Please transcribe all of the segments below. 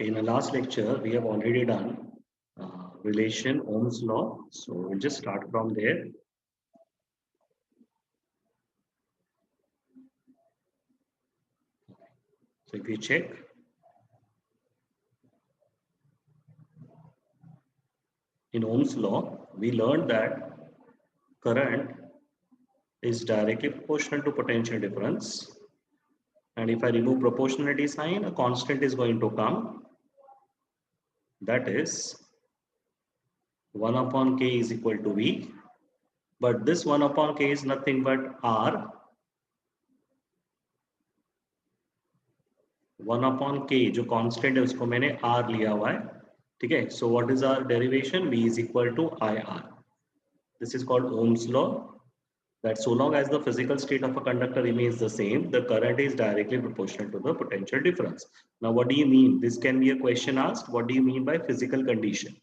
Okay, in the last lecture, we have already done relation Ohm's law. So we'll just start from there. So if you check, in Ohm's law, we learned that current is directly proportional to potential difference. And if I remove proportionality sign, a constant is going to come. That is 1 upon k is equal to V. But this 1 upon k is nothing but R. 1 upon k जो constant है उसको मैंने R लिया हुआ है. ठीक है. So what is our derivation? V is equal to IR. This is called Ohm's law. That so long as the physical state of a conductor remains the same, the current is directly proportional to the potential difference. Now, what do you mean? This can be a question asked. What do you mean by physical condition?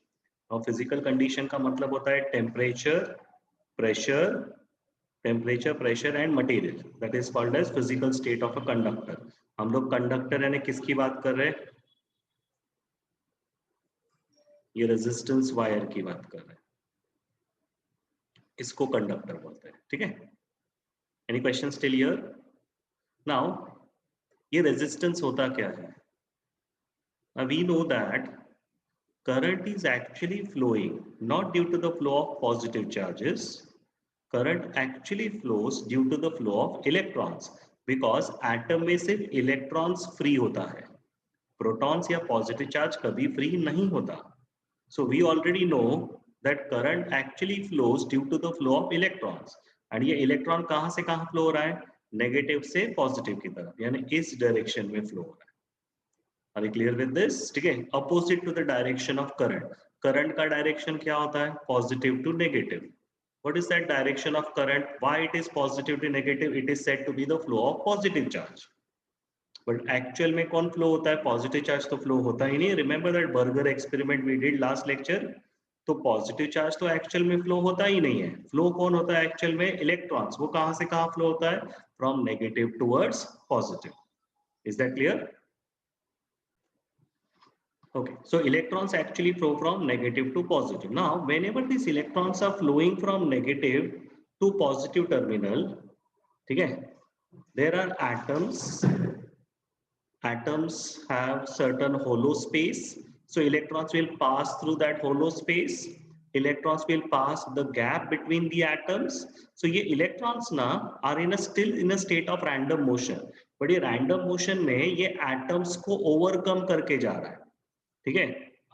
Now, physical condition का मतलब होता है temperature, pressure and material. That is called as physical state of a conductor. हम लोग conductor यानी किसकी बात कर रहे हैं? ये resistance wire की बात कर रहे हैं. इसको conductor बोलते हैं. ठीक है? Any questions still here? Now, ये resistance होता क्या है? Now we know that current is actually flowing not due to the flow of positive charges. Current actually flows due to the flow of electrons because atom में सिर्फ electrons free होता है. Protons या positive charge कभी free नहीं होता. So we already know that current actually flows due to the flow of electrons. And ये electron कहाँ से कहाँ flow हो रहा है? Negative से positive की तरफ, यानी इस direction में flow हो रहा है. Are you clear with this? ठीक है. Opposite to the direction of current. Current का direction क्या होता है? Positive to negative. What is that direction of current? Why it is positive to negative? It is said to be the flow of positive charge. But actual में कौन flow होता है? Positive charge तो flow होता ही नहीं. Remember that burger experiment we did last lecture? तो positive charge तो actual में flow होता ही नहीं है. Flow कौन होता है actual में? Electrons. वो कहाँ से कहाँ flow होता है? From negative towards positive. Is that clear? Okay, so electrons actually flow from negative to positive. Now, whenever these electrons are flowing from negative to positive terminal, okay, there are atoms. Atoms have certain hollow space. So electrons will pass through that hollow space. Electrons will pass the gap between the atoms. So ये electrons ना are still in a state of random motion. But ये random motion में ये atoms को overcome करके जा रहा है. ठीक है,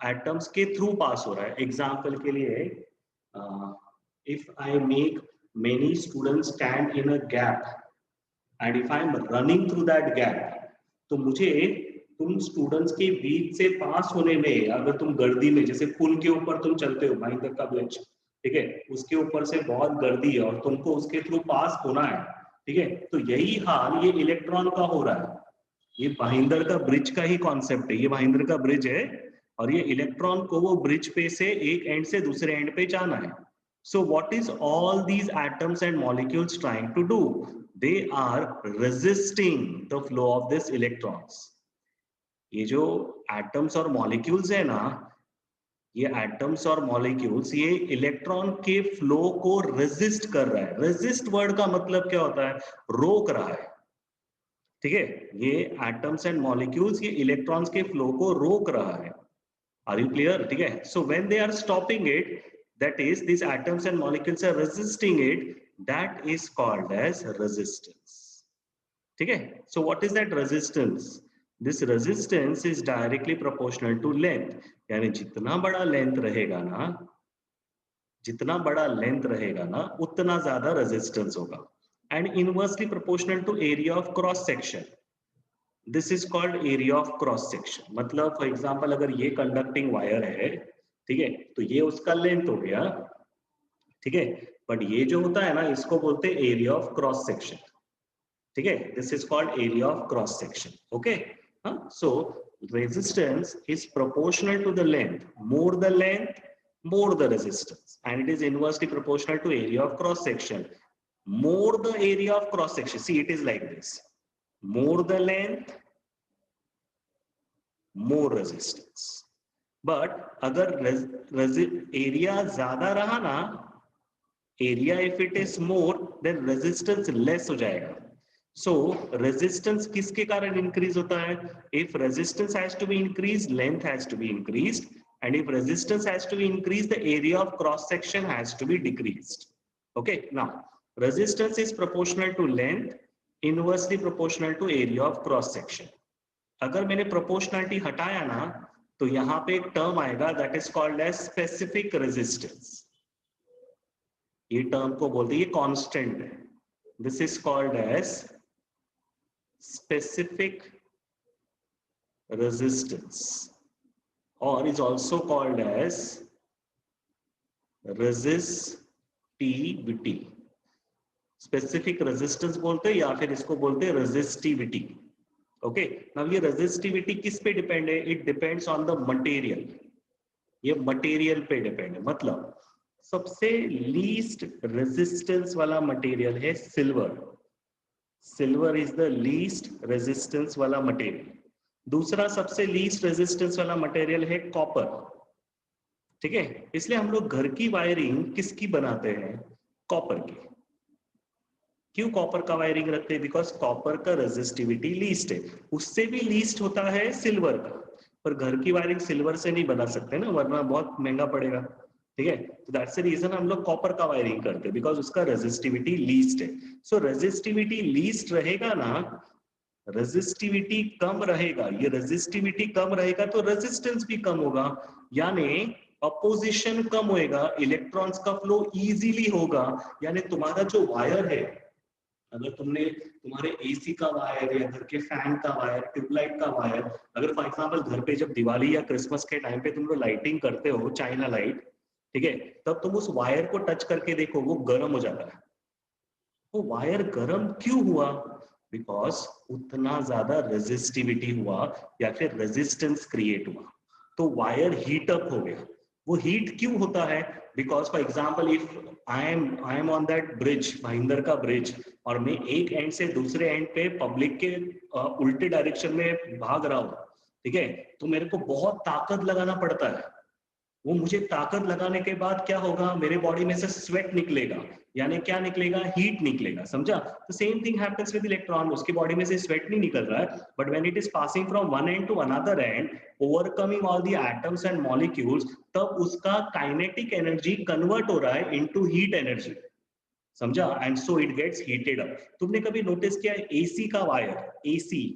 एटम्स के थ्रू पास हो रहा है. एग्जांपल के लिए if I make many students stand in a gap and if I am running through that gap, तो मुझे तुम स्टूडेंट्स के बीच से पास होने में, अगर तुम गर्दी में, जैसे पुल के ऊपर तुम चलते हो, भाईंदर का ब्रिज, ठीक है, उसके ऊपर से बहुत गर्दी है और तुमको उसके थ्रू पास होना है, ठीक है, तो यही हाल ये इलेक्ट्रॉन का हो रहा है. ये भाईंदर का ब्रिज का ही कॉन्सेप्ट है. ये भाईंदर का ब्रिज है और ये इलेक्ट्रॉन को वो ब्रिज पे से एक एंड से दूसरे एंड पे जाना है. So what is all these atoms and molecules trying to do? They are resisting the flow of this electrons. ये जो एटम्स और मॉलिक्यूल्स है ना, ये एटम्स और मॉलिक्यूल्स ये इलेक्ट्रॉन के फ्लो को रेजिस्ट कर रहा है. रेजिस्ट वर्ड का मतलब क्या होता है? रोक रहा है. ठीक है, ये एटम्स एंड मॉलिक्यूल्स ये इलेक्ट्रॉन्स के फ्लो को रोक रहा है. Are you clear? ठीक है. So when they are stopping it, that is this atoms and molecules are resisting it, that is called as resistance. ठीक है. So what is that resistance? This resistance is directly proportional to length. यानी जितना बड़ा length रहेगा ना, जितना बड़ा length रहेगा ना, उतना ज्यादा रेजिस्टेंस होगा. And inversely proportional to area of cross section. This is called area of cross section. मतलब for example अगर ये conducting wire है, ठीक है, तो ये उसका length हो गया, ठीक है, but ये जो होता है ना, इसको बोलते हैं area of cross section. ठीक है, this is called area of cross section. Okay, so resistance is proportional to the length. More the length, more the resistance, and it is inversely proportional to area of cross section. More the area of cross section, see it is like this, more the length, more resistance. But अगर area ज्यादा रहा ना, area if it is more then resistance less हो जाएगा. So resistance किसके कारण increase होता है? If resistance has to be increase, length has to be increase, and if resistance has to be increased, the area of cross section has to be decreased. Okay, now resistance is proportional to length, inversely proportional to area of cross section. अगर मैंने proportionality हटाया ना, तो यहाँ पे एक term आएगा that is called as specific resistance. ये टर्म को बोलते हैं, ये कांस्टेंट है. This is called as specific resistance और is also called as resistivity. Specific resistance बोलते हैं या फिर इसको बोलते हैं रेजिस्टिविटी. ओके, नाउ ये रेजिस्टिविटी किस पे डिपेंड है? It depends on the material. ये मटेरियल पे डिपेंड है. मतलब सबसे लीस्ट रेजिस्टेंस वाला मटेरियल है silver. Silver is the least resistance वाला मटेरियल. दूसरा सबसे लीस्ट रेजिस्टेंस वाला मटेरियल है कॉपर. ठीक है, इसलिए हम लोग घर की वायरिंग किसकी बनाते हैं? कॉपर की. क्यों कॉपर का वायरिंग रखते हैं? बिकॉज कॉपर का रेजिस्टिविटी लीस्ट है. उससे भी लीस्ट होता है सिल्वर का, पर घर की वायरिंग सिल्वर से नहीं बना सकते ना, वरना बहुत महंगा पड़ेगा. ठीक है, तो दैट्स द रीजन हम लोग कॉपर का वायरिंग करते हैं, बिकॉज उसका रेजिस्टिविटी लीस्ट है. सो रेजिस्टिविटी लीस्ट रहेगा ना, रेजिस्टिविटी कम रहेगा. ये रेजिस्टिविटी कम रहेगा तो रेजिस्टेंस भी कम होगा, यानी अपोजिशन कम होएगा, इलेक्ट्रॉन्स का फ्लो इजीली होगा. यानी तुम्हारा जो वायर है, अगर तुमने तुम्हारे एसी का वायर या घर के फैन का वायर, ट्यूबलाइट का वायर, अगर फॉर एग्जांपल घर पे जब दिवाली या क्रिसमस के टाइम पे तुम लोग लाइटिंग करते हो, चाइना लाइट, ठीक है, तब तुम उस वायर को टच करके देखो, वो गर्म हो जाता है. वो वायर गर्म क्यों हुआ? बिकॉज उतना ज्यादा रेजिस्टिविटी हुआ या फिर रेजिस्टेंस क्रिएट हुआ, तो वायर हीट अप हो गया. वो हीट क्यों होता है? Because for example if I am on that bridge, Bhayandar का ब्रिज, और मैं एक एंड से दूसरे एंड पे पब्लिक के उल्टे डायरेक्शन में भाग रहा हूँ, ठीक है, तो मेरे को बहुत ताकत लगाना पड़ता है. वो मुझे ताकत लगाने के बाद क्या होगा? मेरे बॉडी में से स्वेट निकलेगा, यानी क्या निकलेगा? हीट निकलेगा. समझा? तो same thing happens with electron. उसकी बॉडी में से स्वेट नहीं निकल रहा है, but when it is passing from one end to another end, overcoming all the atoms and molecules, तब उसका काइनेटिक एनर्जी कन्वर्ट हो रहा है इनटू हीट एनर्जी. समझा? And so it gets heated up. तुमने कभी नोटिस किया एसी का वायर, एसी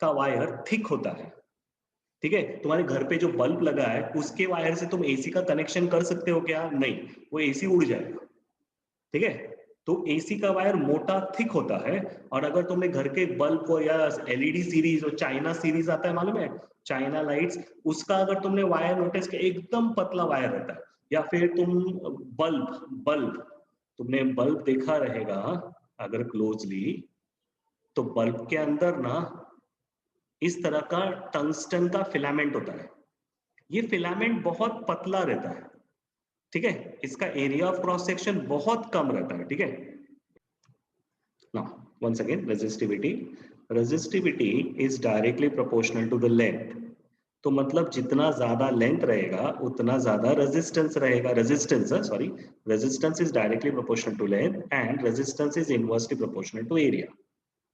का वायर थिक होता है, ठीक है? तुम्हारे घर पे जो बल्ब लगा है उसके वायर से तुम एसी का कनेक्शन कर सकते हो क्या? नहीं, वो एसी उड़ जाएगा. ठीक है, तो एसी का वायर मोटा थिक होता है. और अगर तुमने घर के बल्ब को या एलईडी सीरीज और चाइना सीरीज आता है, मालूम है, चाइना लाइट्स, उसका अगर तुमने वायर नोटिस किया, एकदम पतला वायर रहता है. या फिर तुम बल्ब बल्ब तुमने बल्ब देखा रहेगा अगर क्लोजली, तो बल्ब के अंदर ना इस तरह का टंगस्टन का फिलामेंट होता है. ये फिलामेंट बहुत पतला रहता है. ठीक है, इसका एरिया ऑफ क्रॉस सेक्शन बहुत कम रहता है. ठीक है, now once again resistivity is directly proportional to the length. तो मतलब जितना ज्यादा लेंथ रहेगा उतना ज्यादा रेजिस्टेंस रहेगा. Resistance is directly proportional to length and resistance is inversely proportional to area.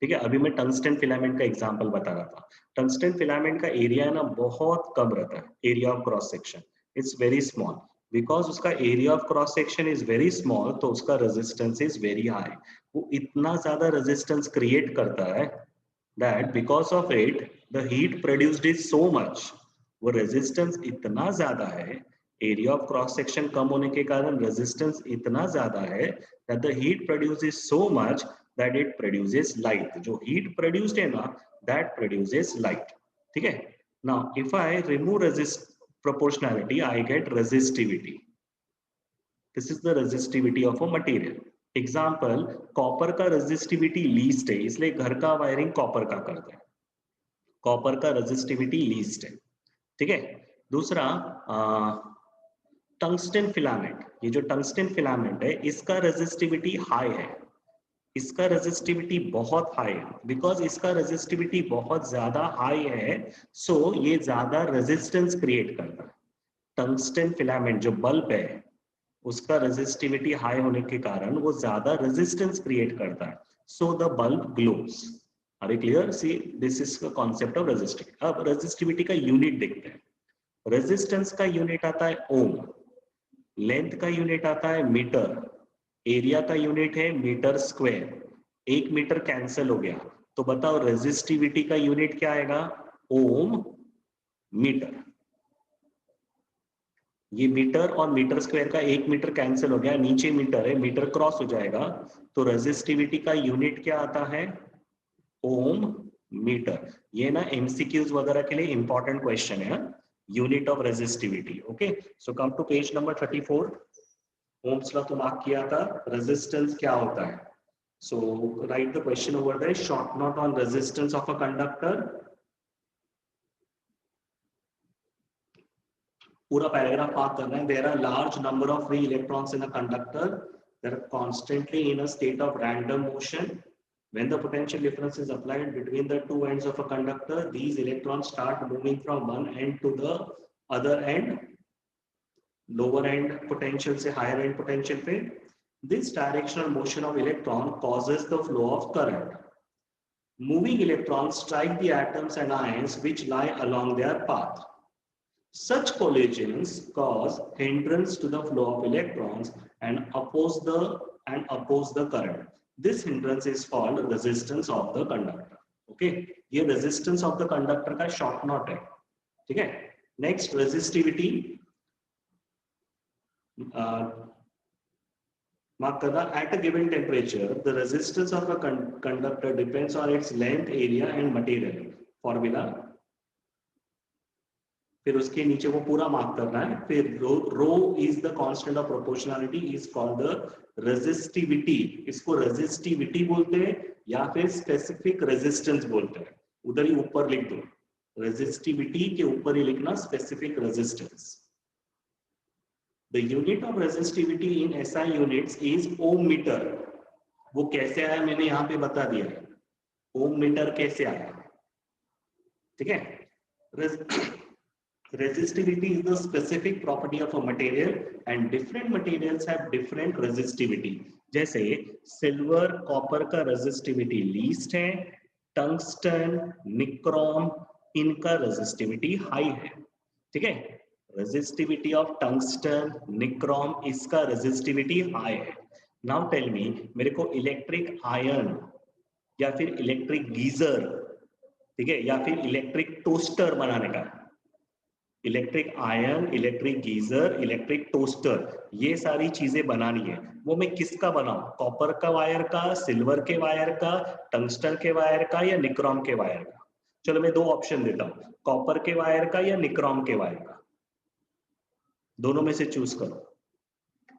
ठीक है, अभी मैं टंगस्टन फिलामेंट का एग्जांपल बता रहा था. टंगस्टन फिलामेंट का एरिया ना बहुत कम रहता है, area of cross section it's very small. Because उसका area of cross section is very small, तो उसका रेजिस्टेंस इज वेरी हाई. वो इतना ज्यादा रेजिस्टेंस क्रिएट करता है that because of it the heat produced is so much. वो resistance इतना ज्यादा है, एरिया ऑफ क्रॉस सेक्शन कम होने के कारण रेजिस्टेंस इतना ज्यादा है that the heat produce is so much that it produces light. जो heat produced है ना, that produces light. ठीक है, now if I remove proportionality, I get resistivity. This is the resistivity of a material. Example, copper का resistivity least है, इसलिए घर का वायरिंग कॉपर का करते हैं. कॉपर का resistivity least है. ठीक है, दूसरा टंगस्टन फिलामेंट. ये जो टंगस्टन फिलामेंट है इसका रेजिस्टिविटी हाई है. इसका रेजिस्टिविटी बहुत हाई है, बिकॉज इसका रेजिस्टिविटी बहुत ज्यादा हाई है, सो ये ज्यादा रेजिस्टेंस क्रिएट करता है। टंगस्टन फिलामेंट जो बल्ब है उसका रेजिस्टिविटी हाई होने के कारण वो ज्यादा रेजिस्टेंस क्रिएट करता है, so the bulb glows. Are you clear? See this is the concept of resistivity. अब रेजिस्टिविटी का यूनिट देखते हैं। रेजिस्टेंस का यूनिट आता है ओम, लेंथ का यूनिट आता है मीटर, एरिया का यूनिट है मीटर स्क्वायर। 1 मीटर कैंसिल हो गया, तो बताओ रेजिस्टिविटी का यूनिट क्या आएगा? ओम मीटर। ये मीटर और मीटर स्क्वायर का 1 मीटर कैंसिल हो गया, नीचे मीटर है, मीटर क्रॉस हो जाएगा, तो रेजिस्टिविटी का यूनिट क्या आता है? Ohm metre. ये ना एमसीक्यूज वगैरह के लिए इंपॉर्टेंट क्वेश्चन है, unit of resistivity. Okay, so come to page number 34। Ohm's law तो मार्क किया था, रेजिस्टेंस क्या होता है? So write the question over there, short note on resistance of a conductor. पूरा पैराग्राफ पास करना है। There are large number of free electrons in a conductor, they are constantly in a state of random motion. When the potential difference is applied between the two ends of a conductor, these electrons start moving from one end to the other end, lower end potential से higher end potential पे. This directional motion of electron causes the flow of current. Moving electrons strike the atoms and ions which lie along their path. Such collisions cause hindrance to the flow of electrons and oppose the current. This hindrance is called resistance of the conductor. Okay, ये resistance of the conductor का short note है, ठीक है? Next, resistivity. Mark करना, at a given temperature, the resistance of a conductor depends on its length, area, and material. Formula. फिर उसके नीचे वो पूरा मार्क करना है। फिर rho is the constant of proportionality, is called the resistivity. इसको रेजिस्टिविटी बोलते हैं या फिर स्पेसिफिक रेजिस्टेंस बोलते हैं, उधर ही ऊपर लिख दो, रेजिस्टिविटी के ऊपर ही लिखना specific resistance. The unit of resistivity in SI units is ohm metre. वो कैसे आया मैंने यहाँ पे बता दिया है, ओम मीटर कैसे आया, ठीक है? Resistivity is the specific property of a material and different materials have different resistivity. जैसे सिल्वर कॉपर का रेजिस्टिविटी लीस्ट है, टंगस्टन निक्रोम इनका रेजिस्टिविटी हाई है, ठीक है? रेजिस्टिविटी ऑफ टंगस्टन निक्रोम इसका रेजिस्टिविटी हाई है। नाउ टेल मी, मेरे को इलेक्ट्रिक आयरन या फिर इलेक्ट्रिक गीजर, ठीक है, या फिर इलेक्ट्रिक टोस्टर बनाने का, electric iron, electric geyser, electric toaster, ये सारी चीजें बनानी है, वो मैं किसका बनाऊं? कॉपर का वायर का, सिल्वर के वायर का, टंगस्टन के वायर का या निक्रोम के वायर का? चलो मैं दो ऑप्शन देता हूं, कॉपर के वायर का या निक्रोम के वायर का, दोनों में से चूज करो।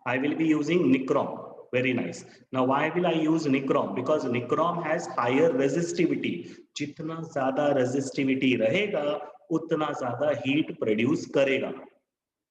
I will be using nichrome. Very nice. Now why will I use nichrome? Because nichrome has higher resistivity. जितना ज्यादा resistivity रहेगा उतना ज्यादा heat produce करेगा,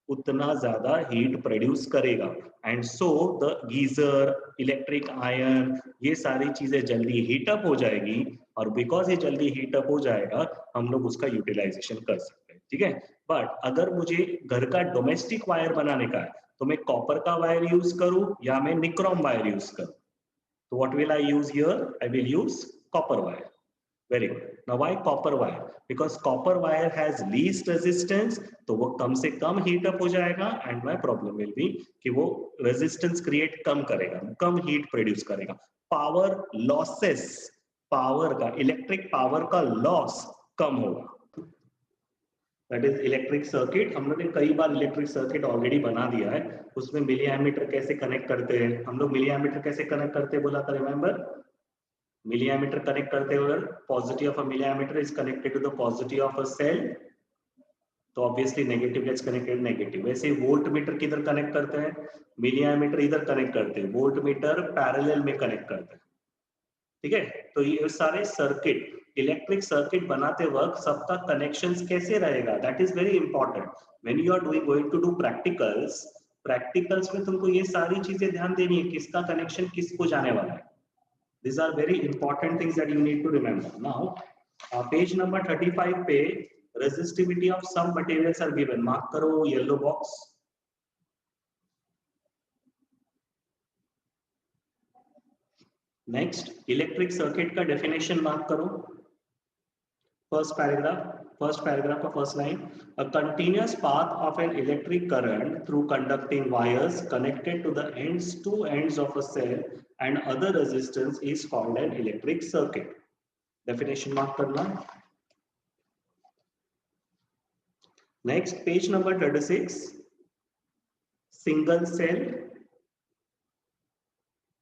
उतना ज्यादा heat produce करेगा, and so the geyser, electric iron, ये सारी चीजें जल्दी heat up हो जाएगी, और because ये जल्दी heat up हो जाएगा हम लोग उसका utilization कर सकते हैं, ठीक है? बट अगर मुझे घर का डोमेस्टिक वायर बनाने का है तो मैं कॉपर का वायर यूज करूं या मैं निक्रोम वायर यूज करूं? तो what will I use here? I will use copper wire. Very good. Now why copper wire? Because copper wire has least resistance, तो वो कम से कम हीट अप हो जाएगा, and my problem will be कि वो resistance create कम करेगा, कम heat produce करेगा। Power losses, power का, इलेक्ट्रिक पावर का लॉस कम होगा। That is electric circuit. हम लोग ने कई बार इलेक्ट्रिक सर्किट ऑलरेडी बना दिया है, उसमें मिली एमीटर कैसे कनेक्ट करते हैं हम लोग, मिली एमीटर कैसे कनेक्ट करते हैं बोला था, रिमेंबर? मिली एमीटर कनेक्ट करते हुए positive of a milli ammeter is connected to the positive of a cell, तो obviously negative gets connected negative. वैसे वोल्ट मीटर किधर कनेक्ट करते हैं? मिली एमीटर इधर कनेक्ट करते हैं, वोल्ट मीटर पैरेलल में कनेक्ट करते हैं, ठीक है? तो ये सारे सर्किट, इलेक्ट्रिक सर्किट बनाते वक्त सबका कनेक्शंस कैसे रहेगा, that is very important. When you are going to do practicals, practicals में तुमको ये सारी चीजें ध्यान देनी है, किसका कनेक्शन किसको जाने वाला है, These are very important things that you need to remember. Now, page number 35 पे resistivity of some materials are given. Mark करो yellow box. Next, electric circuit का definition mark करो. First paragraph of first line. A continuous path of an electric current through conducting wires connected to the two ends of a cell and other resistance is called an electric circuit. Definition mark करना. Next, page number 36. Single cell.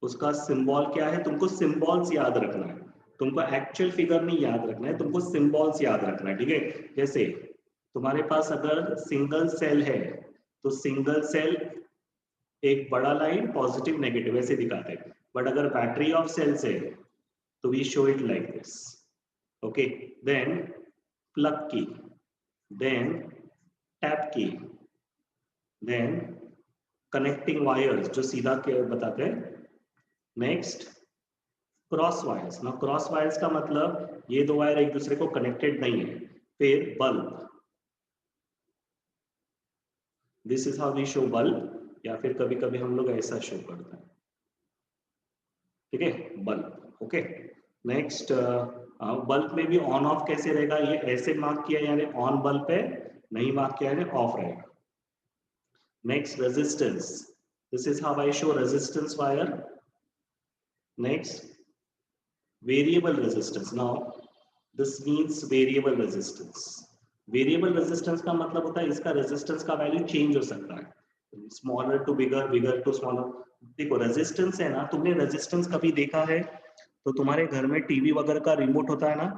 उसका symbol क्या है? तुमको symbols याद रखना है, तुमको actual figure नहीं याद रखना है, तुमको सिंबल्स याद रखना है, ठीक है? जैसे तुम्हारे पास अगर सिंगल सेल है तो सिंगल सेल एक बड़ा लाइन पॉजिटिव नेगेटिव ऐसे दिखाते हैं, बट अगर बैटरी ऑफ सेल्स है तो we show it like this. Okay, then plug key, then tap key, then connecting wires जो सीधा बताते हैं. Next, cross wires. ना क्रॉस वायर्स का मतलब ये दो वायर एक दूसरे को कनेक्टेड नहीं है. फिर bulb, this is how we show bulb, या फिर कभी कभी हम लोग ऐसा शो करते हैं, ठीक है, बल्ब. ओके, नेक्स्ट, बल्ब में भी ऑन ऑफ कैसे रहेगा? ये ऐसे मार्क किया यानी ऑन बल्ब है, नहीं मार्क किया यानी ऑफ रहेगा. Next, resistance. This is how I show resistance wire. Next, variable resistance. Now, this means variable resistance. Variable resistance का मतलब होता है इसका resistance का वैल्यू चेंज हो सकता है, smaller to bigger, bigger to smaller. देखो रेजिस्टेंस है ना, तुमने रेजिस्टेंस कभी देखा है तो तुम्हारे घर में टीवी वगैरह का रिमोट होता है ना,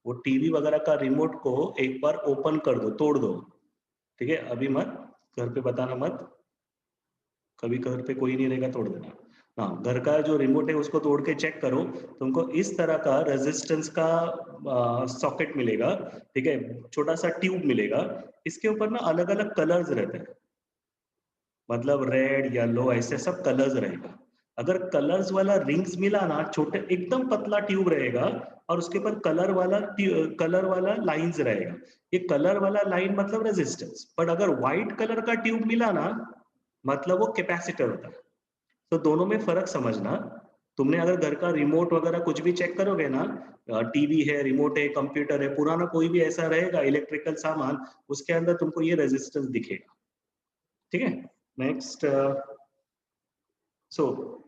वो टीवी वगैरह का रिमोट को एक बार ओपन कर दो, तोड़ दो, ठीक है? अभी मत, घर पे बताना मत, कभी घर पे कोई नहीं रहेगा, तोड़ देना. हाँ, घर का जो रिमोट है उसको तोड़ के चेक करो, तुमको इस तरह का रेजिस्टेंस का सॉकेट मिलेगा, ठीक है? छोटा सा ट्यूब मिलेगा, इसके ऊपर ना अलग अलग कलर्स रहते हैं, मतलब रेड, येलो, ऐसे सब कलर्स रहेगा. अगर कलर्स वाला रिंग्स मिला ना, छोटे एकदम पतला ट्यूब रहेगा और उसके ऊपर कलर वाला लाइंस रहेगा. ये कलर वाला लाइन मतलब रेजिस्टेंस. बट अगर व्हाइट कलर का ट्यूब मिला ना, मतलब वो कैपेसिटर होता है. तो दोनों में फर्क समझना. तुमने अगर घर का रिमोट वगैरह कुछ भी चेक करोगे ना, टीवी है, रिमोट है, कंप्यूटर है, पुराना कोई भी ऐसा रहेगा इलेक्ट्रिकल सामान, उसके अंदर तुमको ये रेजिस्टेंस दिखेगा, ठीक है? नेक्स्ट,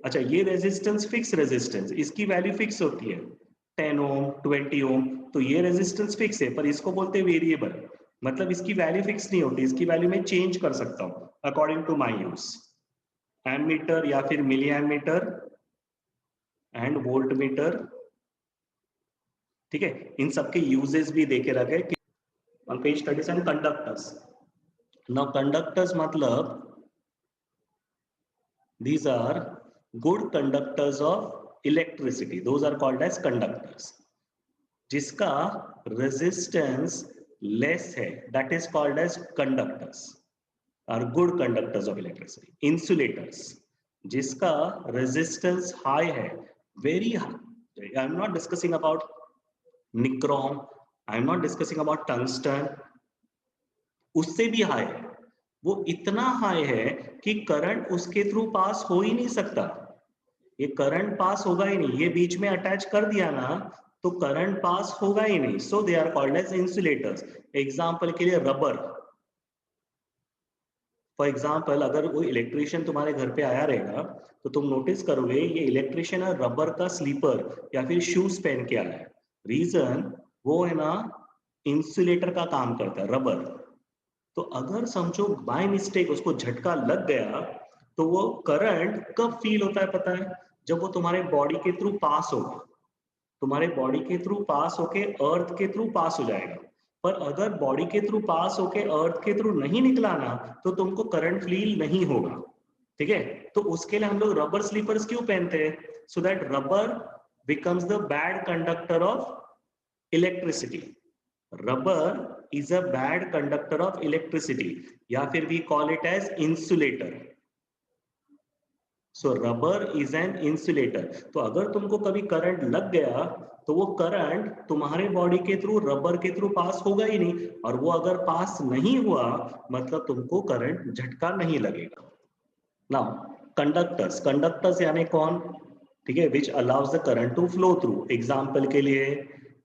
अच्छा, ये रेजिस्टेंस फिक्स रेजिस्टेंस, इसकी वैल्यू फिक्स होती है 10 ओम 20 ओम, तो ये रेजिस्टेंस फिक्स है, पर इसको बोलते हैं वेरिएबल, मतलब इसकी वैल्यू फिक्स नहीं होती, इसकी वैल्यू मैं चेंज कर सकता हूँ according to my use. Ammeter या फिर milliammeter and voltmeter, ठीक है? इन सबके यूजेस भी देखे रखे. On page 37, conductors. Now conductors मतलब these are good conductors of electricity, those are called as conductors. जिसका resistance less है, that is called as conductors, are good conductors of electricity. Insulators, जिसका resistance high है, very high. I am not discussing about nichrome, I am not discussing about tungsten, उससे भी high है. वो इतना high है कि करंट उसके थ्रू पास हो ही नहीं सकता. ये करंट पास होगा ही नहीं, ये बीच में अटैच कर दिया ना तो करंट पास होगा ही नहीं. So they are called as insulators. Example के लिए रबर. फॉर एग्जांपल, अगर वो इलेक्ट्रिशियन तुम्हारे घर पे आया रहेगा तो तुम नोटिस करोगे ये इलेक्ट्रिशियन रबर का स्लीपर या फिर शूज पहन के आया है. रीजन वो है ना, इंसुलेटर का काम करता है रबर. तो अगर समझो बाय मिस्टेक उसको झटका लग गया तो वो करंट कब फील होता है पता है? जब वो तुम्हारे बॉडी के थ्रू पास होगा, तुम्हारे बॉडी के थ्रू पास होके अर्थ के थ्रू पास हो जाएगा. पर अगर बॉडी के थ्रू पास होके अर्थ के थ्रू नहीं निकला ना तो तुमको करंट फील नहीं होगा, ठीक है? तो उसके लिए हम लोग रबर स्लीपर्स क्यों पहनते हैं? So that rubber becomes the bad conductor of electricity. Rubber is a bad conductor of electricity, या फिर we call it as insulator. So rubber is an insulator. तो अगर तुमको कभी करंट लग गया तो वो करंट तुम्हारे बॉडी के थ्रू रबर के थ्रू पास होगा ही नहीं, और वो अगर पास नहीं हुआ मतलब तुमको करंट झटका नहीं लगेगा। नाउ कंडक्टर्स, कंडक्टर्स यानी कौन? ठीक है, which allows the current to flow through. Example के लिए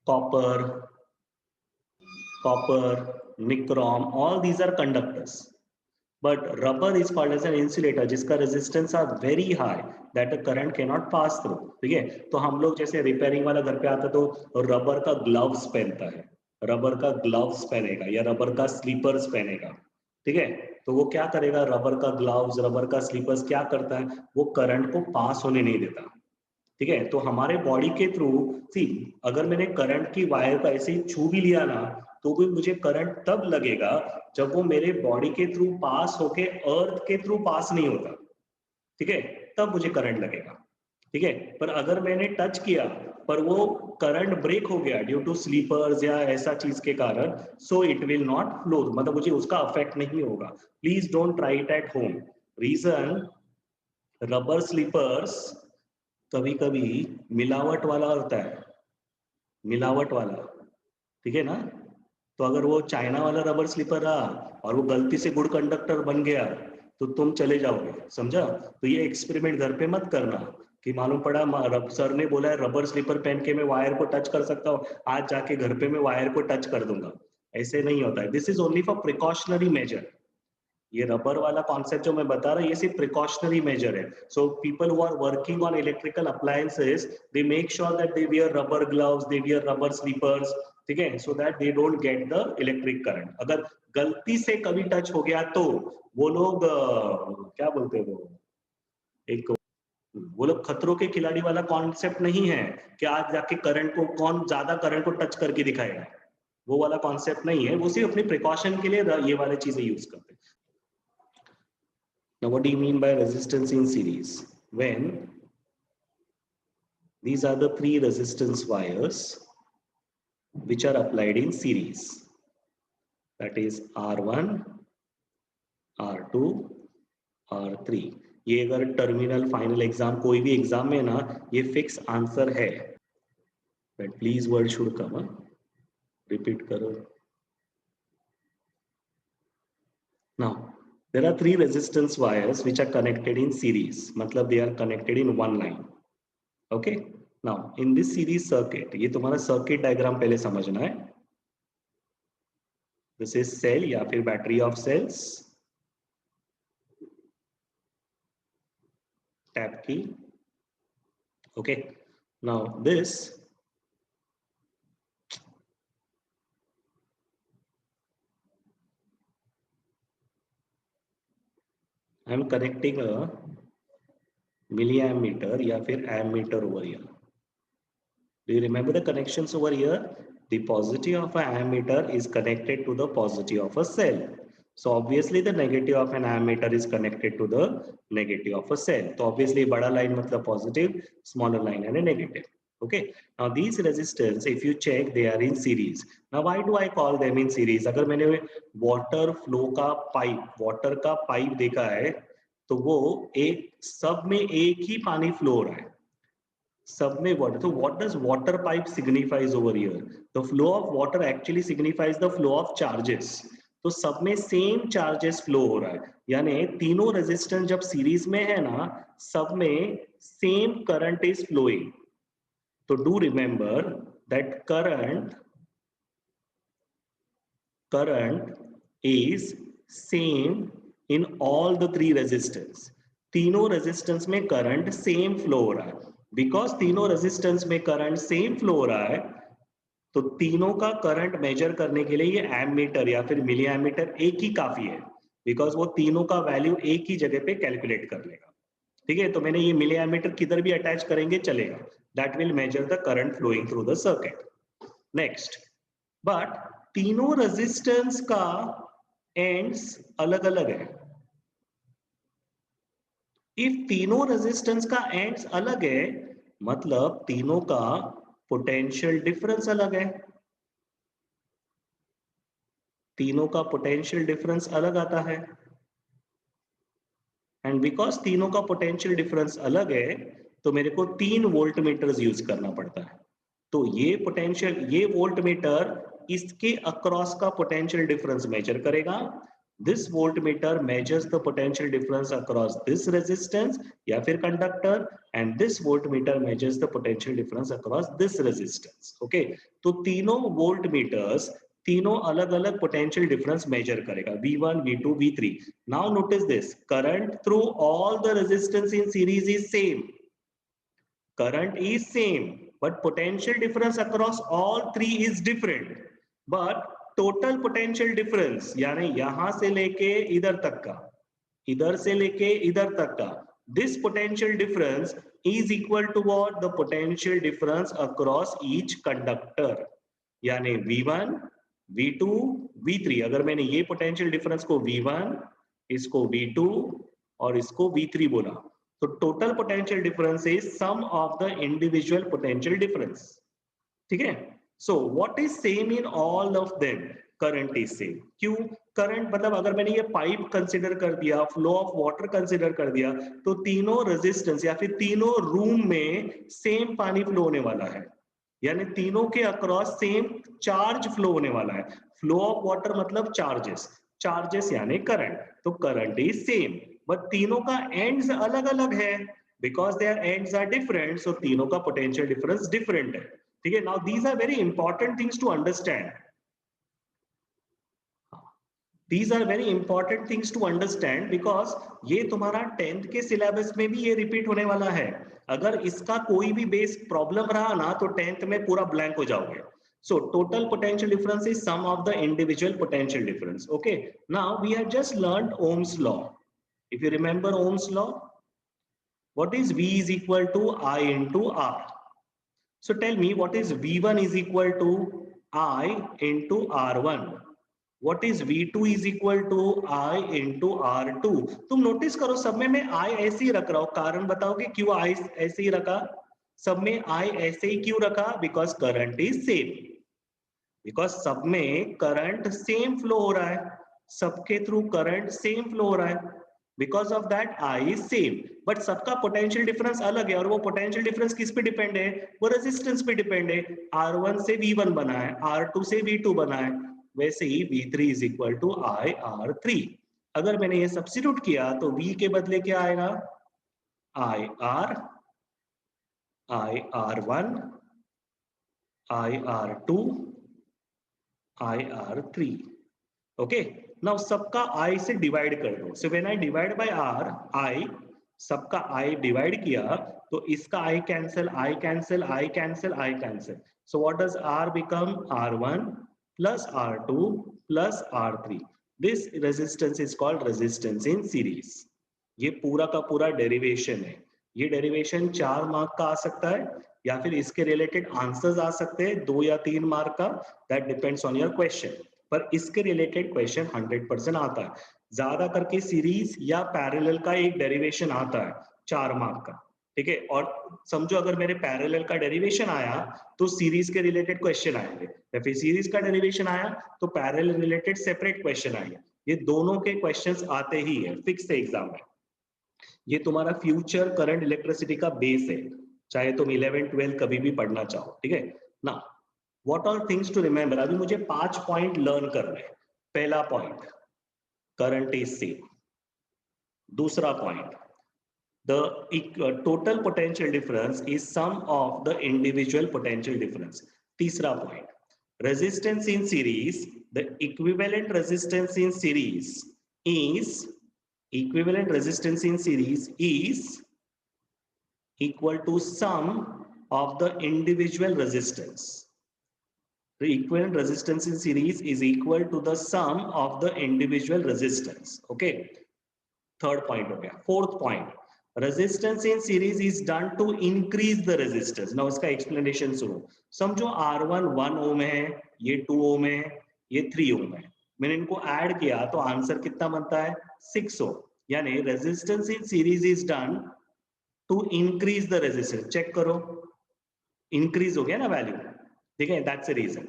copper, nichrome, all these are conductors. But rubber is called as an insulator जिसका resistance are very high that the current cannot pass through। ठीक है, तो हम लोग जैसे repairing वाला घर पे आता तो रबर का ग्लव्स पहनता है, रबर का ग्लव्स पहनेगा या रबर का स्लीपर्स पहनेगा। ठीक है, तो वो क्या करेगा, रबर का ग्लव्स, रबर का स्लीपर्स क्या करता है, वो करंट को पास होने नहीं देता। ठीक है, तो हमारे बॉडी के थ्रू सी, अगर मैंने करंट की वायर को ऐसे ही छू भी लिया ना तो भी मुझे करंट तब लगेगा जब वो मेरे बॉडी के थ्रू पास होके अर्थ के थ्रू पास नहीं होता। ठीक है, तब मुझे करंट लगेगा। ठीक है, पर अगर मैंने टच किया पर वो करंट ब्रेक हो गया ड्यू टू स्लीपर्स या ऐसा चीज के कारण, so it will not flow, मतलब मुझे उसका अफेक्ट नहीं होगा। Please don't try it at home. Reason, rubber slippers कभी कभी मिलावट वाला होता है, मिलावट वाला। ठीक है ना, तो अगर वो चाइना वाला रबर स्लीपर रहा और वो गलती से गुड कंडक्टर बन गया तो तुम चले जाओगे, समझा? तो ये एक्सपेरिमेंट घर पे मत करना कि मालूम पड़ा सर ने बोला है रबर स्लीपर पहन के मैं वायर को टच कर सकता हूँ, आज जाके घर पे मैं वायर को टच कर दूंगा। ऐसे नहीं होता है, this is only for precautionary major. ये रबर वाला कॉन्सेप्ट जो मैं बता रहा हूँ ये सिर्फ प्रिकॉशनरी मेजर है। So people who are working on electrical appliances they make sure that they wear rubber gloves, they wear rubber slippers. ठीक है, so that they don't get the electric current. अगर गलती से कभी टच हो गया तो वो लोग क्या बोलते हैं एक वो लोग खतरों के खिलाड़ी वाला कॉन्सेप्ट नहीं है कि आज जाके करंट को कौन ज्यादा करंट को टच करके दिखाएगा, वो वाला कॉन्सेप्ट नहीं है। वो सिर्फ अपनी प्रिकॉशन के लिए ये वाले चीजें यूज करते हैं। Now, what do you mean by resistance in series? When these are the three resistance wires which are applied in series, that is R1, R2, R3. ये अगर टर्मिनल फाइनल एग्जाम कोई भी एग्जाम में ना ये fix answer है, but please word should come, repeat करो। Now, there are three resistance wires which are connected in series, मतलब they are connected in one line. Okay, now in this series circuit, ये तुम्हारा circuit diagram पहले समझना है। This is cell या फिर battery of sales, tap की। Okay, now this I am connecting a milliammeter या फिर ammeter over here. Do you remember the connections over here? The positive of an ammeter is connected to the positive of a cell. So obviously the negative of an ammeter is connected to the negative of a cell. So obviously बड़ा line मतलब positive, smaller line and a negative. Okay. Now these resistors, if you check, they are in series. Now why do I call them in series? अगर मैंने water flow का pipe, water का pipe देखा है तो वो एक सब में एक ही पानी फ्लो हो रहा है, सब में वाटर। तो what does water pipe signifies over here? The flow of water actually signifies the flow of charges. तो सब में सेम चार्जेस फ्लो हो रहा है, यानी तीनों रेजिस्टेंस जब सीरीज में है ना सब में सेम करंट इज फ्लोइंग। तो do remember that current is same in all the three resistance. तीनों रेजिस्टेंस में करंट सेम फ्लो हो रहा है। बिकॉज तीनों रेजिस्टेंस में करंट सेम फ्लो हो रहा है तो तीनों का करंट मेजर करने के लिए ये एमीटर या फिर मिली एमीटर एक ही काफी है, बिकॉज वो तीनों का वैल्यू एक ही जगह पे कैलकुलेट कर लेगा। ठीक है, तो मैंने ये मिली एमीटर किधर भी अटैच करेंगे चलेगा, that will measure the current flowing through the circuit. Next, but तीनों रेजिस्टेंस का एंड्स अलग अलग है। इफ तीनों रेजिस्टेंस का एंड्स अलग है मतलब तीनों का पोटेंशियल डिफरेंस अलग है, तीनों का पोटेंशियल डिफरेंस अलग आता है। एंड बिकॉज तीनों का पोटेंशियल डिफरेंस अलग है तो मेरे को 3 वोल्ट मीटर्स यूज करना पड़ता है। तो ये वोल्ट मीटर इसके अक्रॉस का पोटेंशियल डिफरेंस मेजर करेगा। This volt meter measures the potential difference across this resistance या फिर conductor, and this volt meter measures the potential difference across this resistance. Okay, तो तीनों वोल्ट मीटर्स तीनों अलग अलग पोटेंशियल डिफरेंस मेजर करेगा, V1, V2, V3। Now notice this, current through all the resistance in series is same, current is same, but potential difference across all three is different, but total potential difference यानी यहां से लेके इधर तक का, इधर से लेके इधर तक का, this potential difference is equal to what? The potential difference across each conductor, यानी V1, V2, V3। अगर मैंने ये पोटेंशियल डिफरेंस को V1, इसको V2 और इसको V3 बोला, तो total potential difference is sum of the individual potential difference. ठीक है, so what is same in all of them? Current is same. क्यों? करंट मतलब अगर मैंने ये पाइप कंसीडर कर दिया, फ्लो ऑफ वाटर कंसीडर कर दिया, तो तीनों रेजिस्टेंस या फिर तीनों रूम में सेम पानी फ्लो होने वाला है, यानी तीनों के अक्रॉस सेम चार्ज फ्लो होने वाला है। फ्लो ऑफ वाटर मतलब चार्जेस, चार्जेस यानी करंट, तो करंट इज सेम, बट तीनों का एंड्स अलग अलग है, because there ends are different, so तीनों का पोटेंशियल डिफरेंस डिफरेंट है। ठीक है, now these are very important things to understand, these are very important things to understand, because ये तुम्हारा 10th के सिलेबस में भी ये रिपीट होने वाला है। अगर इसका कोई भी बेस प्रॉब्लम रहा ना तो 10th में पूरा ब्लैंक हो जाओगे। So total potential difference is sum of the individual potential difference. Okay, now we have just learned Ohm's law. If you remember Ohm's law, what is V is equal to I into R? So tell me, what is V1 is equal to I into R1? What is V2 is equal to I into R2? तुम notice करो, सब में मैं I ऐसे ही रख रहा हूं, कारण बताओ कि क्यों I ऐसे ही रखा? सब में I ऐसे ही क्यों रखा? Because current is same, because सब में करंट सेम फ्लो हो रहा है, सबके थ्रू करंट सेम फ्लो हो रहा है, because of that I is same, but सबका पोटेंशियल डिफरेंस अलग है, और वो पोटेंशियल डिफरेंस किस पे डिपेंड है? वो रेजिस्टेंस पे डिपेंड है। R1 से V1 बना है, R2 से V2 बना है, वैसे ही V3 is equal to I R3। अगर मैंने ये सब्स्टिट्यूट किया तो V के बदले क्या आएगा? I R1, I R2, I R3। Okay, now सबका I से डिवाइड कर दो। So when I divide by R, I सबका I डिवाइड किया तो इसका I cancel, I cancel, I cancel, I cancel. So what does R become? R1 plus R2 plus R3। This resistance is called resistance in series. ये पूरा का पूरा derivation है। ये डेरिवेशन 4 मार्क का आ सकता है या फिर इसके रिलेटेड आंसर्स आ सकते हैं 2 या 3 मार्क का, that depends on your question, पर इसके रिलेटेड क्वेश्चन 100% आता है। ज्यादा करके सीरीज या पैरेलल का एक डेरिवेशन आता है 4 मार्क का। ठीक है, और समझो अगर मेरे पैरेलल का डेरिवेशन आया तो सीरीज के रिलेटेड क्वेश्चन आएंगे, या फिर सीरीज का डेरिवेशन आया तो पैरेलल रिलेटेड सेपरेट क्वेश्चन आएंगे। ये दोनों के क्वेश्चंस आते ही है फिक्स एग्जाम में। ये तुम्हारा फ्यूचर करंट इलेक्ट्रिसिटी का बेस है, चाहे तुम 11 12 कभी भी पढ़ना चाहो। ठीक है ना, what are things to remember? अभी मुझे 5 पॉइंट लर्न करने हैं। पहला पॉइंट, करंट इज सेम। दूसरा point, the total potential difference is sum of the individual potential difference. तीसरा point, resistance in series, the equivalent resistance in series is equal to sum of the individual resistance. The equivalent resistance in series is equal to the sum of the individual resistance. Okay, third point हो गया। Fourth point, resistance in series is done to increase the resistance. now इसका explanation सुनो। समझो R1 1 ओम है, ये 2 ओम है, ये 3 ओम है, मैंने इनको ऐड किया तो आंसर कितना बनता है? 6 ओम। यानी resistance in series is done to increase the resistance. Check करो, इंक्रीज हो गया ना वैल्यू। ठीक है, that's the reason.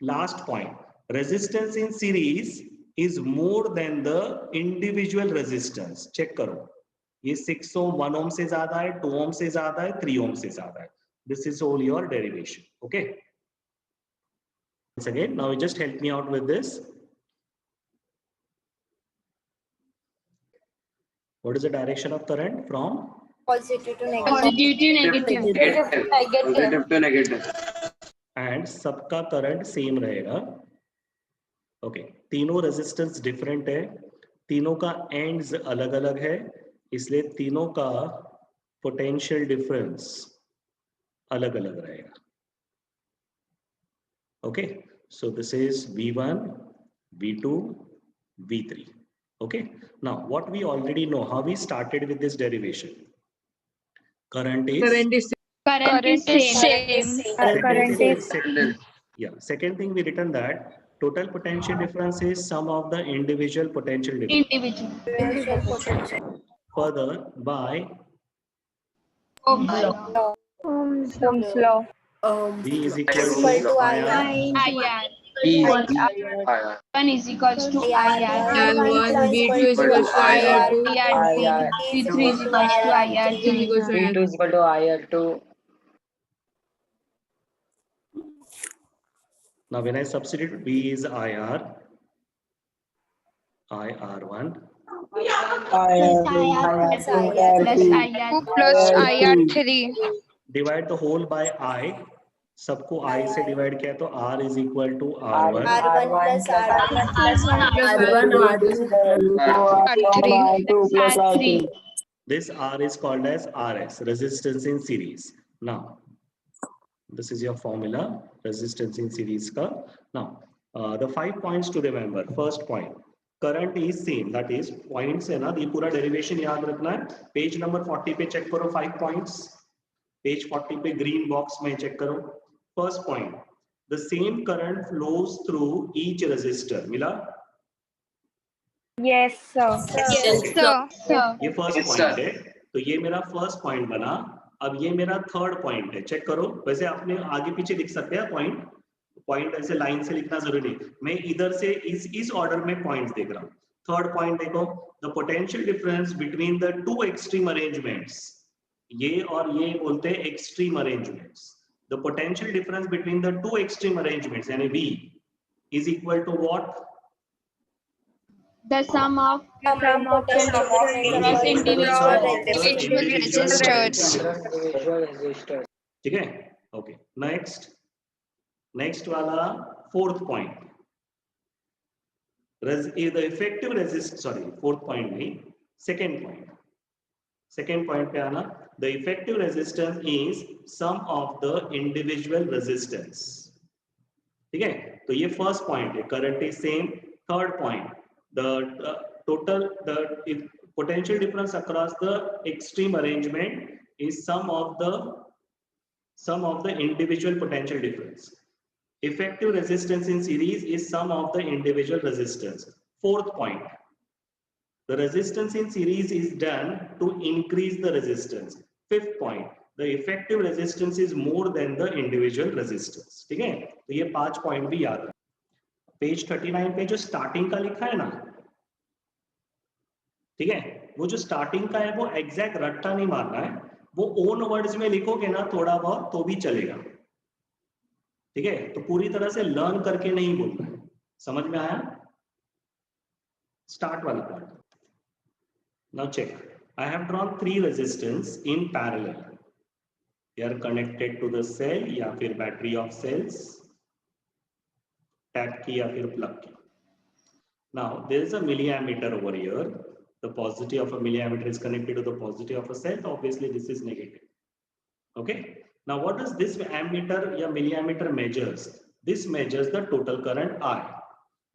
Last point, resistance in series is more than the individual resistance. Check करो, ये 6 ओम 1 ओम से ज्यादा है, 2 ओम से ज्यादा है, 3 ओम से ज्यादा है. This is all your derivation. Okay. Once again, now you just help me out with this. What is the direction of current from? Positive to negative. Positive to negative. Positive to negative. And सबका current same रहेगा. Okay, तीनों resistance different है, तीनों का ends अलग अलग है, इसलिए तीनों का पोटेंशियल डिफरेंस अलग अलग रहेगा. Okay, so this is V1, V2, V3. Okay, now what we already know, how we started with this derivation. Current is Current is same. Second thing we written that total potential difference is sum of the individual potential difference. Individual. Further, by Ohm's law. V is equal to IR. IR. IR. 1 is equals to IR. R1, V2 is equal to IR2. IR. V3 is equals to IR3. V2 is equal to IR2. Now when I substitute V is IR, IR1 Plus IR3. divide the whole by I. सबको I से divide किया तो R is equal to R1. R1 plus R3. This R is called as RS, resistance in series. Now, this is your formula, resistance in series ka. Now, the 5 points to remember. First point, current is same. That is, points है ना, ये पूरा derivation याद रखना है. Page number 40 पे check करो 5 points. Page 40 पे green box में check करो. First point, the same current flows through each resistor. मिला? Yes, sir. ये फर्स्ट Yes, पॉइंट sir. है, तो ये मेरा फर्स्ट पॉइंट बना. अब ये मेरा थर्ड पॉइंट है, चेक करो. वैसे आपने आगे पीछे लिख सकते हैं पॉइंट, पॉइंट ऐसे लाइन से लिखना जरूरी नहीं. मैं इधर से इस ऑर्डर में पॉइंट्स देख रहा हूँ. थर्ड पॉइंट देखो, the potential difference between the two extreme arrangements. ये और ये बोलते हैं extreme arrangements. The potential difference between the two extreme arrangements यानी V is equal to what? The sum of individual resistors. ठीक है. ओके, नेक्स्ट वाला fourth point, the effective resist, sorry fourth point नहीं, सेकेंड पॉइंट पे आना. The effective resistance is sum of the individual resistance. ठीक है, तो ये फर्स्ट पॉइंट है, current is same. Third point, the total potential difference across the extreme arrangement is sum of the individual potential difference. Effective resistance in series is sum of the individual resistance. Fourth point, the resistance in series is done to increase the resistance. Fifth point, the effective resistance is more than the individual resistance. ठीक है, तो ये 5 point भी याद है. Page 39 पे जो starting का लिखा है ना, ठीक है, वो जो स्टार्टिंग का है वो एग्जैक्ट रट्टा नहीं मारना है, वो ओन वर्ड्स में लिखोगे ना थोड़ा बहुत तो भी चलेगा. ठीक है, तो पूरी तरह से लर्न करके नहीं बोलना है. समझ में आया? स्टार्ट वाला part. Now check, I have drawn 3 resistance in parallel. They are connected to the cell या फिर बैटरी ऑफ सेल्स, टैप की या फिर प्लग की. Now there is a milliammeter over here. The positive of a milliammeter is connected to the positive of a cell. So obviously this is negative. Okay. Now what does this ammeter या milliammeter measures? This measures the total current I.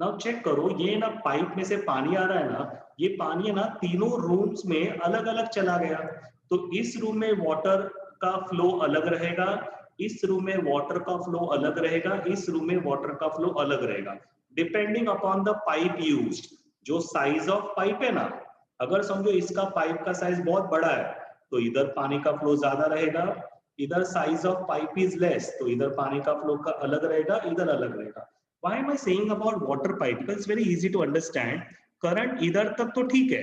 Now check करो, ये ना pipe में से पानी आ रहा है ना, ये पानी है ना तीनों रूम्स में अलग अलग चला गया. तो इस रूम में वाटर का फ्लो अलग रहेगा, इस रूम में वाटर का फ्लो अलग रहेगा, इस रूम में वाटर का फ्लो अलग रहेगा, depending upon the pipe used. जो साइज ऑफ पाइप है ना, अगर समझो इसका पाइप का साइज बहुत बड़ा है तो इधर पानी का फ्लो ज्यादा रहेगा, इधर size of pipe is less तो इधर पानी का फ्लो का अलग रहेगा, इधर अलग रहेगा. Why am I saying about water pipe? Because it's very easy to understand. Current इधर तक तो ठीक है,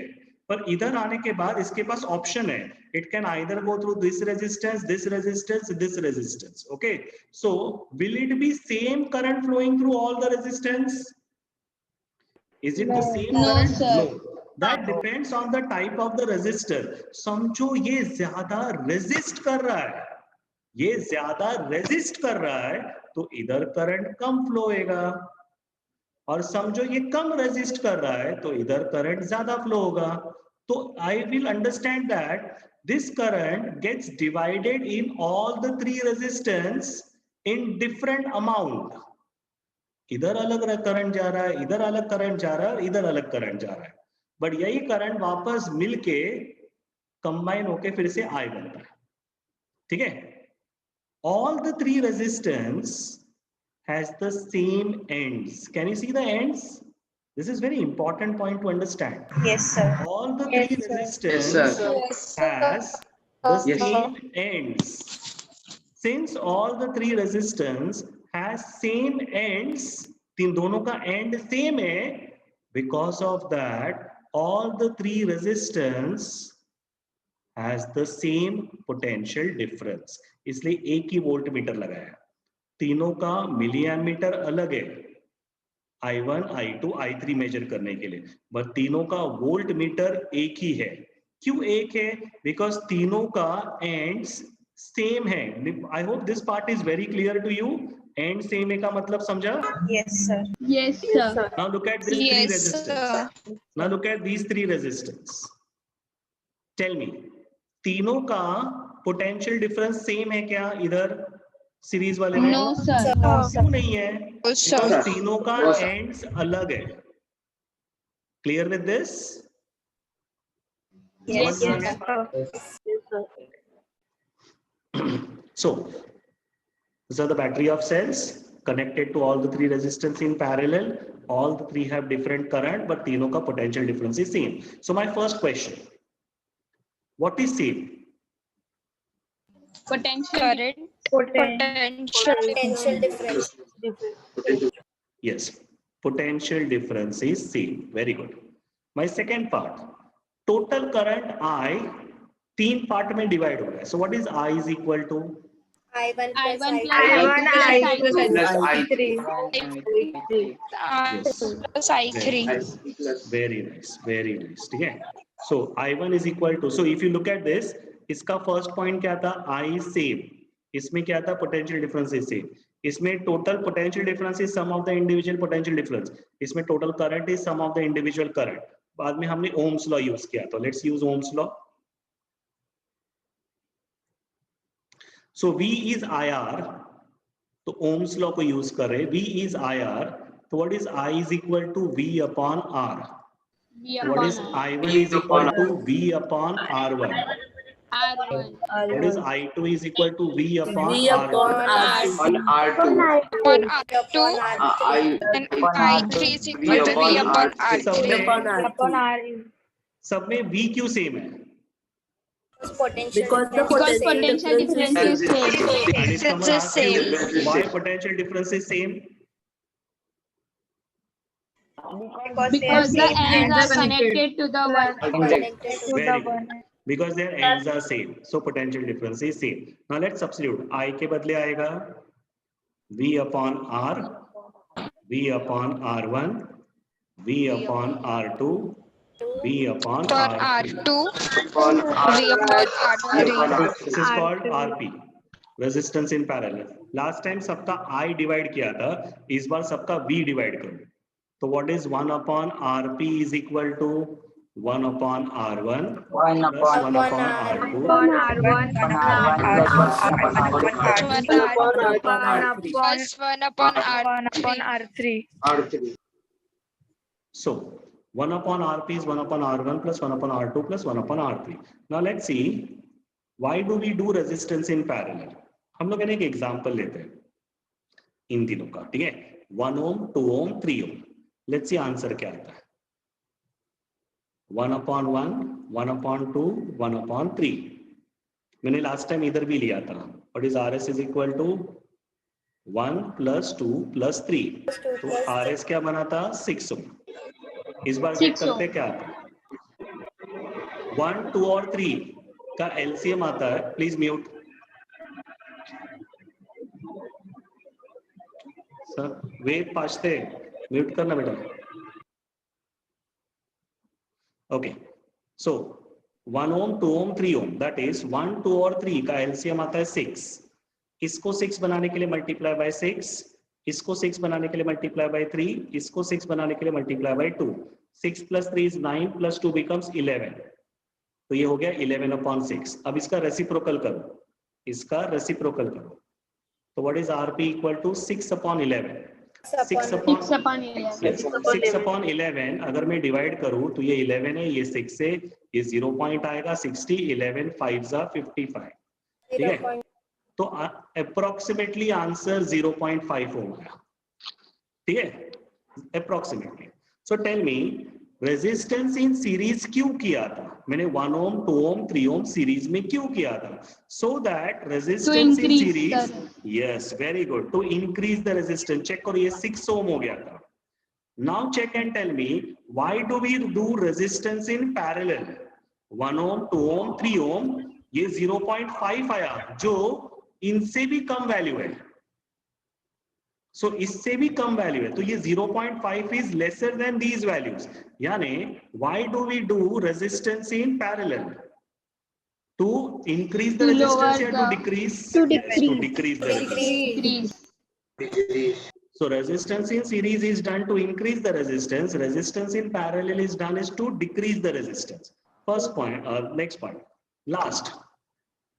पर इधर आने के बाद इसके पास ऑप्शन है, it can either go through this resistance, this resistance, this resistance. Okay, so will it be same current flowing through all the resistance? Is it the same No, current? sir. No. That depends on the type of the resistor. समझो ये ज्यादा resist कर रहा है, ये ज्यादा resist कर रहा है, तो इधर करंट कम फ्लो होगा, और समझो ये कम रेजिस्ट कर रहा है तो इधर करंट ज्यादा फ्लो होगा. तो I will understand that this current gets divided in all the three resistance in different amount. इधर अलग करंट जा रहा है, इधर अलग करंट जा रहा है, और इधर अलग करंट जा रहा है, बट यही करंट वापस मिलके कंबाइन होके फिर से आई बनता है. ठीक है, all the three resistance has the same ends. Can you see the ends? This is very important point to understand. Yes, sir. All the Yes, three sir. resistors Yes, sir. has the Yes. same ends. Since all the three resistors has same ends, तीन दोनों का end same है, because of that all the three resistors has the same potential difference. इसलिए एक ही volt meter लगाया. तीनों का मिली ammeter अलग है, I1, I2, I3 मेजर करने के लिए, बट तीनों का वोल्ट मीटर एक ही है. क्यों एक है? बिकॉज तीनों का एंड्स सेम है. I hope this part is very clear to you. End same है का मतलब समझा? Yes, sir. Yes, sir. Now look at this three Yes, resistance. sir. Now look at these three resistance. Tell me, तीनों का potential difference same है क्या इधर series वाले में? No, sir. क्यों नहीं है? No, sir. बिकॉज तीनों का No, sir. एंड्स अलग है. Clear with this? Yes, समझ में आ sir. गया? So these are the battery of cells connected to all the three resistors in parallel. All the three have different current, but तीनों का potential difference is same. So my first question, what is same? Potential. Current. Potential. Potential difference. Yes, potential difference is same. Very good. My second part, total current I तीन part में divide हो रहा है. So what is I is equal to? I1 plus I1 I2. plus I2 Plus I3. Yes. plus I3. Very nice, very nice. ठीक है. So I1 is equal to, so if you look at this, इसका first point क्या था? I same. इसमें क्या था? Potential difference is same. इसमें total potential difference is sum of the individual potential difference. इसमें total current is sum of the individual current. बाद में हमने ओम्स लॉ यूज किया, तो let's use ohm's law. So V is IR, तो ohm's law को use कर रहे. V इज IR, तो what is I is equal to V upon R. What is I1 is equal to V upon R1. R1. What is I2 is equal to V upon V R1. upon R2. On R2. Upon R2. And I I3 is equal to V upon R3. Upon R. सब में V क्यों same है? Potential. Because potential difference is same. And if someone It's the asks you same. why potential difference is same? Because the ends are connected to the one. Connected to Very good. Because their ends are same, so potential difference is same. Now let's substitute. I के बदले आएगा V upon R, V upon R1, V upon R2, V upon Upon R3. R2. on V upon R3. This is called RP, resistance in parallel. Last time सबका I divide किया था, इस बार सबका V divide करो. So what is 1 upon RP is equal to 1 upon R1 plus 1 upon R2 Plus 1 upon R3. R3. So 1 upon RP is 1 upon R1 plus 1 upon R2 plus 1 upon R3. Now let's see, why do we do resistance in parallel? हम लोग एक example लेते हैं इन तीनों का. ठीक है, 1 ohm, 2 ohm, 3 ohm. Let's see answer क्या आता है. 1 upon 1, 1 upon 2, 1 upon 3. मैंने लास्ट टाइम इधर भी लिया था. What is RS is equal to 1 plus 2 plus 3. तो RS क्या बना था? 6 ohm. इस बार चेक करते क्या आता है. 1, 2 और 3 का एलसीएम आता है, प्लीज म्यूट सर, वेद पाछते म्यूट करना बेटा। Okay, so 1 ohm, 2 ohm, 3 ohm, that is 1, 2 और 3 का एलसीएम आता है 6। इसको 6 बनाने के लिए मल्टीप्लाई बाय 6, इसको 6 बनाने के लिए मल्टीप्लाई बाय 3, इसको 6 बनाने के लिए मल्टीप्लाई बाय 2। 6 + 3 is 9 + 2 becomes 11। तो ये हो गया 11/6। अब इसका रेसिप्रोकल करो, इसका रेसिप्रोकल करो, तो what is RP equal to 6/11। 6/11 अगर मैं डिवाइड करूं तो ये 11 है, ये 6 है, ये 0 पॉइंट आएगा 60, 11 5 = 55, ठीक है। तो अप्रोक्सीमेटली आंसर 0.5 होगा, ठीक है, approximately. So tell me resistance in series क्यों किया था मैंने? 1 ohm, 2 ohm, 3 ohm सीरीज में क्यों किया था? So that resistance in series, yes very good, to increase the resistance. Check करो ये 6 ohm हो गया था। Now check and tell me why do we do resistance in parallel? 1 ohm, 2 ohm, 3 ohm, ये 0.5 आया जो इनसे भी कम वैल्यू है, सो इससे भी कम वैल्यू है, तो ये 0.5 is lesser than these values. यानी why do we do resistance in parallel? To increase the resistance या to decrease? To decrease the resistance. So resistance in series is done to increase the resistance. Resistance in parallel is done is to decrease the resistance. First point, next point, last.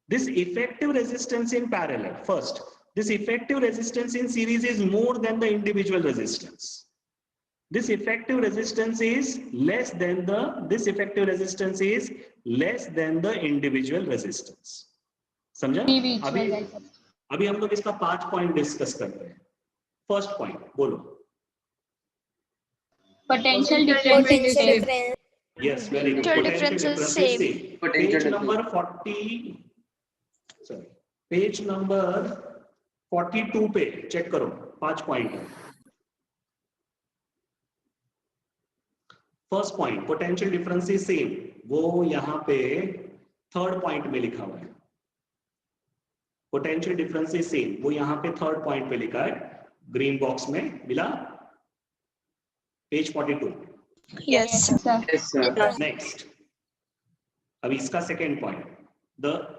This effective resistance in parallel. First, this effective resistance in series is more than the individual resistance. This effective resistance is less than the. This effective resistance is less than the individual resistance. समझा? अभी हम लोग इसका 5 point discuss करते हैं। First point बोलो। Potential difference. Yes, very good. Potential difference is same. Page number 40. Sorry, page number 42 पे check करो, 5 पॉइंट है। First point potential difference is same, वो यहाँ पे थर्ड पॉइंट में लिखा हुआ है। पोटेंशियल डिफरेंस इज सेम, वो यहाँ पे थर्ड पॉइंट पे लिखा है, ग्रीन बॉक्स में मिला, पेज 42। Yes, sir. नेक्स्ट, अब इसका second point, the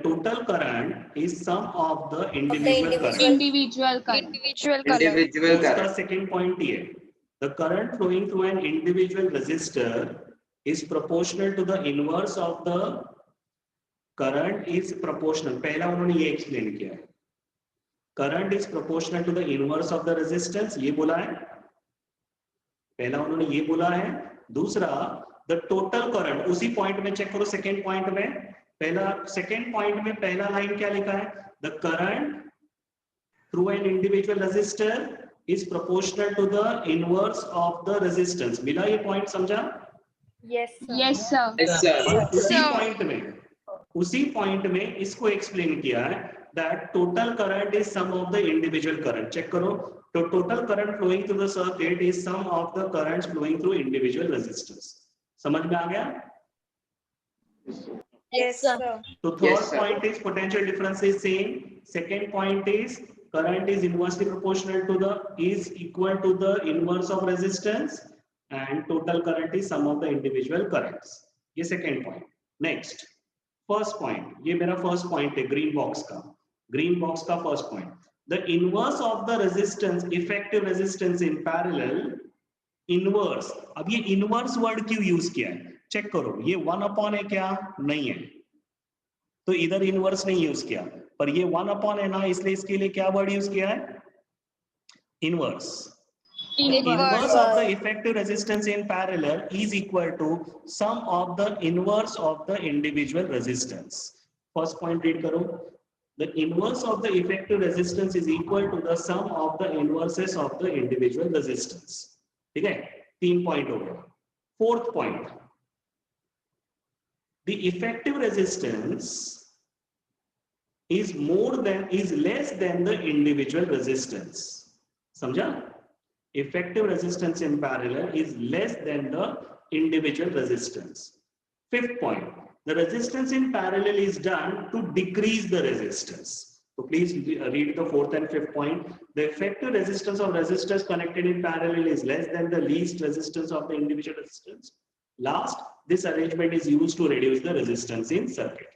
total current is sum of the individual current. Individual current. इसका सेकेंड पॉइंट ये, the current flowing through an individual resistor is proportional to the inverse of the current is proportional. पहला उन्होंने ये explain किया है, current is proportional to the inverse of the resistance, ये बोला है, पहला उन्होंने ये बोला है। दूसरा द टोटल करंट, उसी पॉइंट में चेक करो, सेकेंड पॉइंट में, पहला सेकेंड पॉइंट में पहला लाइन क्या लिखा है? The current through an individual resistor is proportional to the inverse of the resistance. मिला ये पॉइंट? समझा? Yes, sir. Yes, sir. उसी पॉइंट में इसको एक्सप्लेन किया है that total current is sum of the individual current. Check करो, तो total current flowing through the circuit is sum of the currents flowing through individual resistors. समझ में आ गया? Yes, sir. तो third point is potential difference is same. Second point is current is inversely proportional to the, is equal to the inverse of resistance, and total current is sum of the individual currents. ये second point. Next, first point, ये मेरा first point है green box का, green box का first point. The inverse of the resistance, effective resistance in parallel, inverse. अब ये inverse word क्यों use किया है? चेक करो, ये 1/, है क्या? नहीं है, तो इधर inverse नहीं यूज किया, पर ये 1/, है ना, इसलिए इसके लिए क्या वर्ड यूज किया है? Inverse. Inverse of the effective resistance in parallel is equal to sum of the inverse of the individual resistance. First point read karo. The inverse of the effective resistance is equal to the sum of the inverses of the individual resistance. ठीक है? 3 point हो गया। Fourth point, the effective resistance is less than the individual resistance. समझा? Effective resistance in parallel is less than the individual resistance. Fifth point, the resistance in parallel is done to decrease the resistance. So please read the fourth and fifth point. The effective resistance of resistors connected in parallel is less than the least resistance of the individual resistance. Last, this arrangement is used to reduce the resistance in circuit.